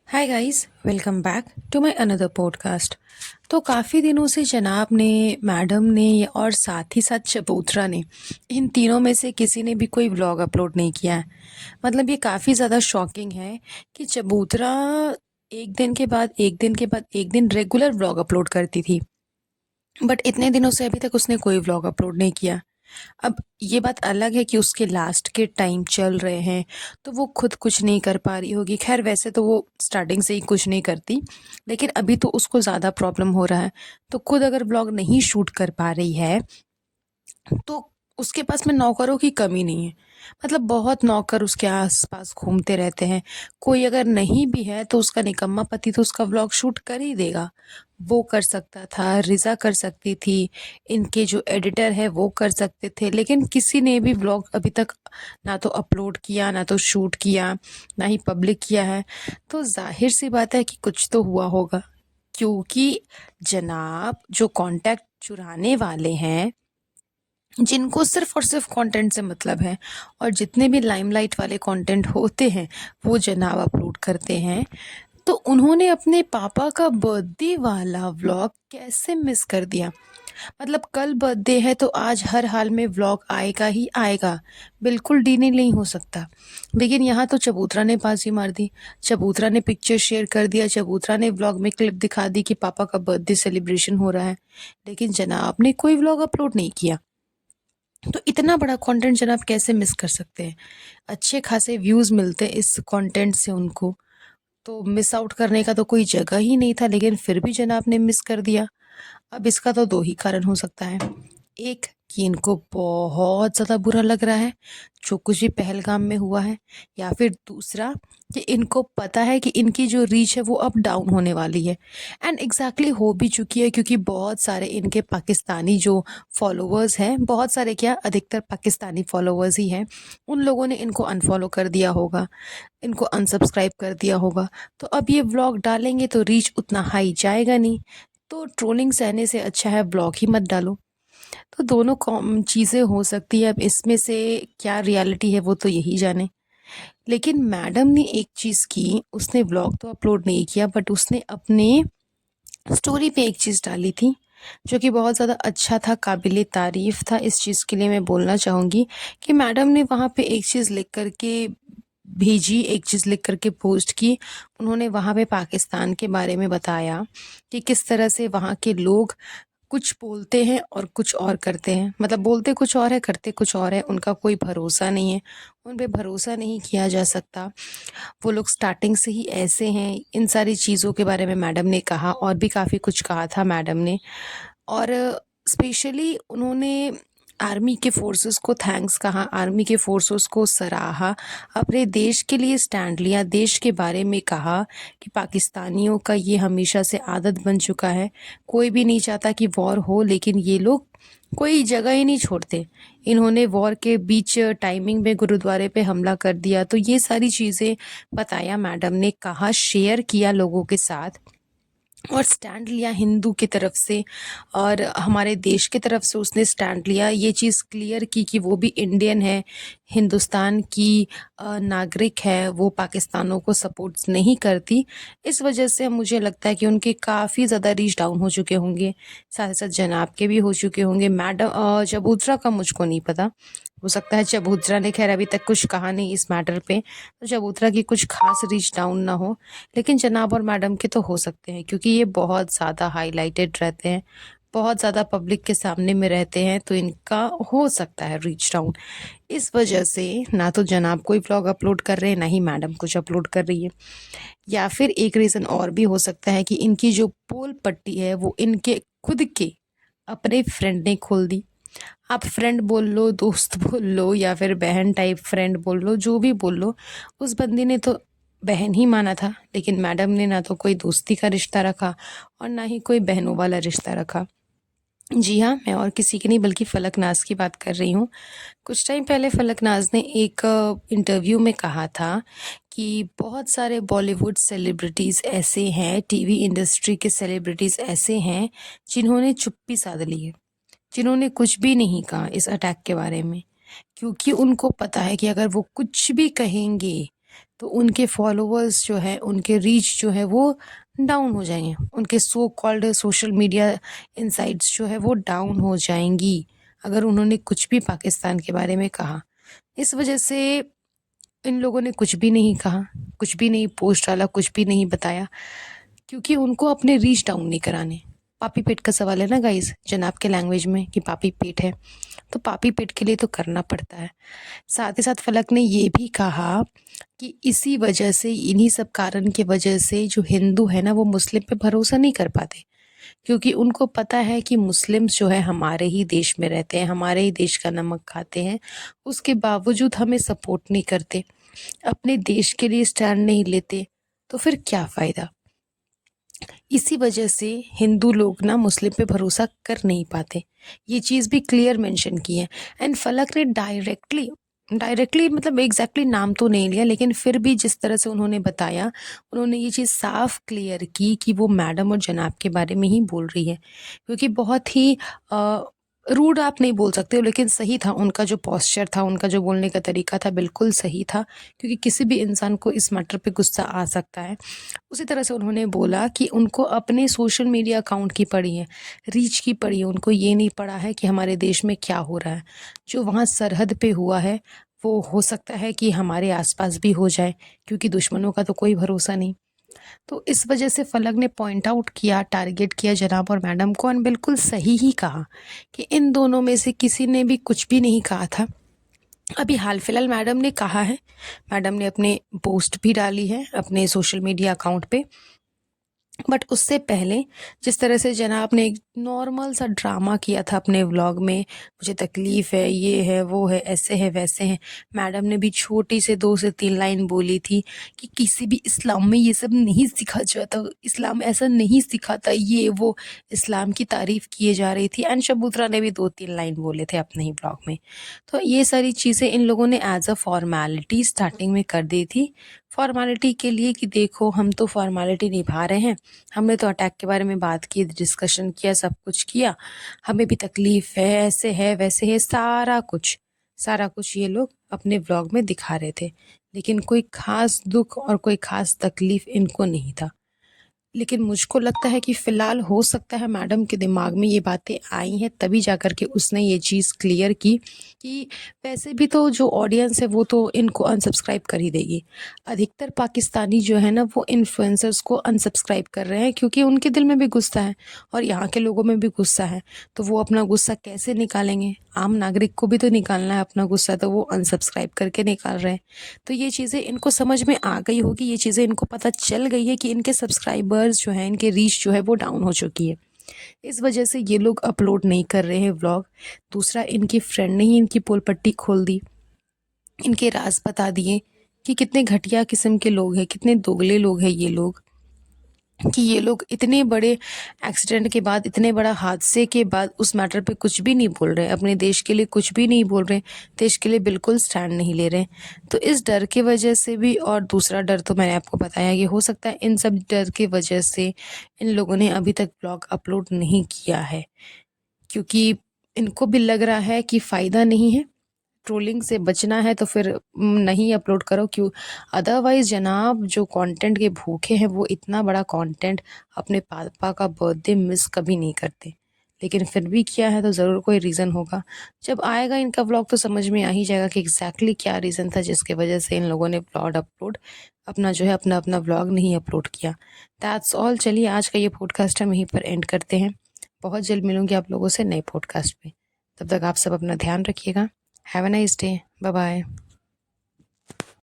Hi guys, welcome back to my another podcast. तो काफ़ी दिनों से जनाब ने, मैडम ने और साथ ही साथ चबूतरा ने, इन तीनों में से किसी ने भी कोई व्लॉग अपलोड नहीं किया है। मतलब ये काफ़ी ज़्यादा शॉकिंग है कि चबूतरा एक दिन के बाद एक दिन के बाद एक दिन रेगुलर व्लॉग अपलोड करती थी, बट इतने दिनों से अभी तक उसने कोई व्लॉग अपलोड नहीं किया। अब ये बात अलग है कि उसके लास्ट के टाइम चल रहे हैं, तो वो खुद कुछ नहीं कर पा रही होगी। खैर, वैसे तो वो स्टार्टिंग से ही कुछ नहीं करती, लेकिन अभी तो उसको ज़्यादा प्रॉब्लम हो रहा है। तो खुद अगर व्लॉग नहीं शूट कर पा रही है, तो उसके पास में नौकरों की कमी नहीं है। मतलब बहुत नौकर उसके आस-पास घूमते रहते हैं। कोई अगर नहीं भी है तो उसका निकम्मा पति तो उसका व्लॉग शूट कर ही देगा। वो कर सकता था, रिज़ा कर सकती थी, इनके जो एडिटर है वो कर सकते थे, लेकिन किसी ने भी व्लॉग अभी तक ना तो अपलोड किया, ना तो शूट किया, ना ही पब्लिक किया है। तो ज़ाहिर-सी बात है कि कुछ तो हुआ होगा, क्योंकि जनाब जो कॉन्टैक्ट चुराने वाले हैं, जिनको सिर्फ और सिर्फ कंटेंट से मतलब है, और जितने भी लाइमलाइट वाले कंटेंट होते हैं वो जनाब अपलोड करते हैं, तो उन्होंने अपने पापा का बर्थडे वाला व्लॉग कैसे मिस कर दिया। मतलब कल बर्थडे है तो आज हर हाल में व्लॉग आएगा ही आएगा, बिल्कुल डिले नहीं हो सकता। लेकिन यहाँ तो चबूतरा ने बाजी मार दी। चबूतरा ने पिक्चर शेयर कर दिया, चबूतरा ने व्लॉग में क्लिप दिखा दी कि पापा का बर्थडे सेलिब्रेशन हो रहा है, लेकिन जनाब ने कोई व्लॉग अपलोड नहीं किया। तो इतना बड़ा कंटेंट जनाब कैसे मिस कर सकते हैं। अच्छे खासे व्यूज़ मिलते हैं इस कंटेंट से उनको, तो मिस आउट करने का तो कोई जगह ही नहीं था, लेकिन फिर भी जनाब ने मिस कर दिया। अब इसका तो दो ही कारण हो सकता है। एक, कि इनको बहुत ज़्यादा बुरा लग रहा है जो कुछ भी पहलगाम में हुआ है, या फिर दूसरा कि इनको पता है कि इनकी जो रीच है वो अब डाउन होने वाली है। एंड एग्जैक्टली हो भी चुकी है, क्योंकि बहुत सारे इनके पाकिस्तानी जो फॉलोअर्स हैं, बहुत सारे क्या, अधिकतर पाकिस्तानी फॉलोअर्स ही हैं, उन लोगों ने इनको अनफॉलो कर दिया होगा, इनको अनसब्सक्राइब कर दिया होगा। तो अब ये व्लॉग डालेंगे तो रीच उतना हाई जाएगा नहीं, तो ट्रोलिंग सहने से अच्छा है व्लॉग ही मत डालो। तो दोनों कॉम चीज़ें हो सकती है, अब इसमें से क्या रियलिटी है वो तो यही जाने। लेकिन मैडम ने एक चीज़ की, उसने व्लॉग तो अपलोड नहीं किया, बट उसने अपने स्टोरी पे एक चीज़ डाली थी जो कि बहुत ज़्यादा अच्छा था, काबिले तारीफ़ था। इस चीज़ के लिए मैं बोलना चाहूँगी कि मैडम ने वहाँ पे एक चीज़ लिख कर के भेजी, एक चीज़ लिख कर के पोस्ट की। उन्होंने वहाँ पे पाकिस्तान के बारे में बताया कि किस तरह से वहाँ के लोग कुछ बोलते हैं और कुछ और करते हैं। मतलब बोलते कुछ और है, करते कुछ और है, उनका कोई भरोसा नहीं है, उन पे भरोसा नहीं किया जा सकता। वो लोग स्टार्टिंग से ही ऐसे हैं। इन सारी चीज़ों के बारे में मैडम ने कहा, और भी काफ़ी कुछ कहा था मैडम ने। और स्पेशली उन्होंने आर्मी के फोर्सेस को थैंक्स कहा, आर्मी के फोर्सेस को सराहा, अपने देश के लिए स्टैंड लिया, देश के बारे में कहा कि पाकिस्तानियों का ये हमेशा से आदत बन चुका है। कोई भी नहीं चाहता कि वॉर हो, लेकिन ये लोग कोई जगह ही नहीं छोड़ते। इन्होंने वॉर के बीच टाइमिंग में गुरुद्वारे पे हमला कर दिया। तो ये सारी चीज़ें बताया मैडम ने, कहा, शेयर किया लोगों के साथ, और स्टैंड लिया हिंदू की तरफ से, और हमारे देश की तरफ से उसने स्टैंड लिया। ये चीज़ क्लियर की कि वो भी इंडियन है, हिंदुस्तान की नागरिक है, वो पाकिस्तानों को सपोर्ट नहीं करती। इस वजह से मुझे लगता है कि उनके काफ़ी ज़्यादा रीच डाउन हो चुके होंगे, साथ ही साथ जनाब के भी हो चुके होंगे। मैडम चबूतरा का मुझको नहीं पता, हो सकता है चबूतरा ने खैर अभी तक कुछ कहा नहीं इस मैटर पे, तो चबूतरा की कुछ खास रीच डाउन ना हो, लेकिन जनाब और मैडम के तो हो सकते हैं, क्योंकि ये बहुत ज़्यादा हाईलाइटेड रहते हैं, बहुत ज़्यादा पब्लिक के सामने में रहते हैं, तो इनका हो सकता है रीच डाउन। इस वजह से ना तो जनाब कोई व्लॉग अपलोड कर रहे हैं, ना ही मैडम कुछ अपलोड कर रही है। या फिर एक रीज़न और भी हो सकता है कि इनकी जो पोल पट्टी है वो इनके खुद के अपने फ्रेंड ने खोल दी। आप फ्रेंड बोल लो, दोस्त बोल लो, या फिर बहन टाइप फ्रेंड बोल लो, जो भी बोल लो, उस बंदी ने तो बहन ही माना था, लेकिन मैडम ने ना तो कोई दोस्ती का रिश्ता रखा और ना ही कोई बहनों वाला रिश्ता रखा। जी हाँ, मैं और किसी की नहीं बल्कि फलकनाज़ की बात कर रही हूँ। कुछ टाइम पहले फलकनाज़ ने एक इंटरव्यू में कहा था कि बहुत सारे बॉलीवुड सेलिब्रिटीज़ ऐसे हैं, टीवी इंडस्ट्री के सेलिब्रिटीज़ ऐसे हैं, जिन्होंने चुप्पी साध ली है, जिन्होंने कुछ भी नहीं कहा इस अटैक के बारे में, क्योंकि उनको पता है कि अगर वो कुछ भी कहेंगे तो उनके फॉलोअर्स जो है, उनके रीच जो है वो डाउन हो जाएंगे, उनके so called social media insights जो है वो डाउन हो जाएंगी अगर उन्होंने कुछ भी पाकिस्तान के बारे में कहा। इस वजह से इन लोगों ने कुछ भी नहीं कहा, कुछ भी नहीं पोस्ट डाला, कुछ भी नहीं बताया, क्योंकि उनको अपने रीच डाउन नहीं कराने। पापी पेट का सवाल है ना गाइस, जनाब के लैंग्वेज में, कि पापी पेट है, तो पापी पेट के लिए तो करना पड़ता है। साथ ही साथ फलक ने ये भी कहा कि इसी वजह से, इन्हीं सब कारण की वजह से जो हिंदू है ना वो मुस्लिम पे भरोसा नहीं कर पाते, क्योंकि उनको पता है कि मुस्लिम्स जो है हमारे ही देश में रहते हैं, हमारे ही देश का नमक खाते हैं, उसके बावजूद हमें सपोर्ट नहीं करते, अपने देश के लिए स्टैंड नहीं लेते, तो फिर क्या फ़ायदा। इसी वजह से हिंदू लोग ना मुस्लिम पे भरोसा कर नहीं पाते, ये चीज़ भी क्लियर मेंशन की है। एंड फलक ने डायरेक्टली डायरेक्टली मतलब एग्जैक्टली नाम तो नहीं लिया, लेकिन फिर भी जिस तरह से उन्होंने बताया, उन्होंने ये चीज़ साफ क्लियर की कि वो मैडम और जनाब के बारे में ही बोल रही है, क्योंकि बहुत ही रूड आप नहीं बोल सकते हो, लेकिन सही था उनका जो पोस्चर था, उनका जो बोलने का तरीका था, बिल्कुल सही था, क्योंकि किसी भी इंसान को इस मैटर पे गुस्सा आ सकता है। उसी तरह से उन्होंने बोला कि उनको अपने सोशल मीडिया अकाउंट की पड़ी है, रीच की पड़ी है, उनको ये नहीं पड़ा है कि हमारे देश में क्या हो रहा है। जो वहाँ सरहद पे हुआ है वो हो सकता है कि हमारे आसपास भी हो जाए, क्योंकि दुश्मनों का तो कोई भरोसा नहीं। तो इस वजह से फलक ने पॉइंट आउट किया, टारगेट किया जनाब और मैडम को, और बिल्कुल सही ही कहा कि इन दोनों में से किसी ने भी कुछ भी नहीं कहा था। अभी हाल फिलहाल मैडम ने कहा है, मैडम ने अपने पोस्ट भी डाली है अपने सोशल मीडिया अकाउंट पे, बट उससे पहले जिस तरह से जनाब ने एक नॉर्मल सा ड्रामा किया था अपने व्लॉग में, मुझे तकलीफ़ है, ये है, वो है, ऐसे है, वैसे है, मैडम ने भी छोटी से 2 से 3 लाइन बोली थी कि किसी भी इस्लाम में ये सब नहीं सिखा जाता, इस्लाम ऐसा नहीं सिखाता, ये वो इस्लाम की तारीफ़ किए जा रही थी। एंड शबूतरा ने भी 2-3 लाइन बोले थे अपने ही व्लॉग में। तो ये सारी चीज़ें इन लोगों ने एज़ अ फॉर्मेलिटी स्टार्टिंग में कर दी थी, फॉर्मेलिटी के लिए कि देखो हम तो फॉर्मेलिटी निभा रहे हैं, हमने तो अटैक के बारे में बात की, डिस्कशन किया, सब कुछ किया, हमें भी तकलीफ़ है, ऐसे है, वैसे है, सारा कुछ ये लोग अपने व्लॉग में दिखा रहे थे, लेकिन कोई ख़ास दुख और कोई ख़ास तकलीफ़ इनको नहीं था। लेकिन मुझको लगता है कि फ़िलहाल हो सकता है मैडम के दिमाग में ये बातें आई हैं, तभी जा कर के उसने ये चीज़ क्लियर की कि वैसे भी तो जो ऑडियंस है वो तो इनको अनसब्सक्राइब कर ही देगी। अधिकतर पाकिस्तानी जो है ना वो इन्फ्लुएंसर्स को अनसब्सक्राइब कर रहे हैं, क्योंकि उनके दिल में भी गुस्सा है और यहाँ के लोगों में भी गुस्सा है। तो वो अपना गुस्सा कैसे निकालेंगे? आम नागरिक को भी तो निकालना है अपना गुस्सा, तो वो अनसब्सक्राइब करके निकाल रहे हैं। तो ये चीज़ें इनको समझ में आ गई होगी, ये चीज़ें इनको पता चल गई है कि इनके सब्सक्राइबर्स जो हैं, इनके रीच जो है वो डाउन हो चुकी है। इस वजह से ये लोग अपलोड नहीं कर रहे हैं व्लॉग। दूसरा, इनकी फ्रेंड ने ही इनकी पोल पट्टी खोल दी, इनके राज बता दिए कि कितने घटिया किस्म के लोग हैं, कितने दोगले लोग हैं ये लोग, कि ये लोग इतने बड़े एक्सीडेंट के बाद, इतने बड़ा हादसे के बाद उस मैटर पे कुछ भी नहीं बोल रहे, अपने देश के लिए कुछ भी नहीं बोल रहे, देश के लिए बिल्कुल स्टैंड नहीं ले रहे। तो इस डर के वजह से भी, और दूसरा डर तो मैंने आपको बताया कि हो सकता है इन सब डर की वजह से इन लोगों ने अभी तक ब्लॉग अपलोड नहीं किया है, क्योंकि इनको भी लग रहा है कि फ़ायदा नहीं है, ट्रोलिंग से बचना है तो फिर नहीं अपलोड करो, क्यों? अदरवाइज़ जनाब जो कंटेंट के भूखे हैं वो इतना बड़ा कंटेंट अपने पापा का बर्थडे मिस कभी नहीं करते, लेकिन फिर भी किया है तो ज़रूर कोई रीज़न होगा। जब आएगा इनका व्लॉग तो समझ में आ ही जाएगा कि एग्जैक्टली क्या रीज़न था जिसकी वजह से इन लोगों ने व्लॉग अपलोड अपना जो है अपना अपना व्लॉग नहीं अपलोड किया। That's all. चलिए आज का ये पॉडकास्ट हम यहीं पर एंड करते हैं। बहुत जल्द मिलूंगी आप लोगों से नए पॉडकास्ट पे। तब तक आप सब अपना ध्यान रखिएगा। Have a nice day. Bye bye.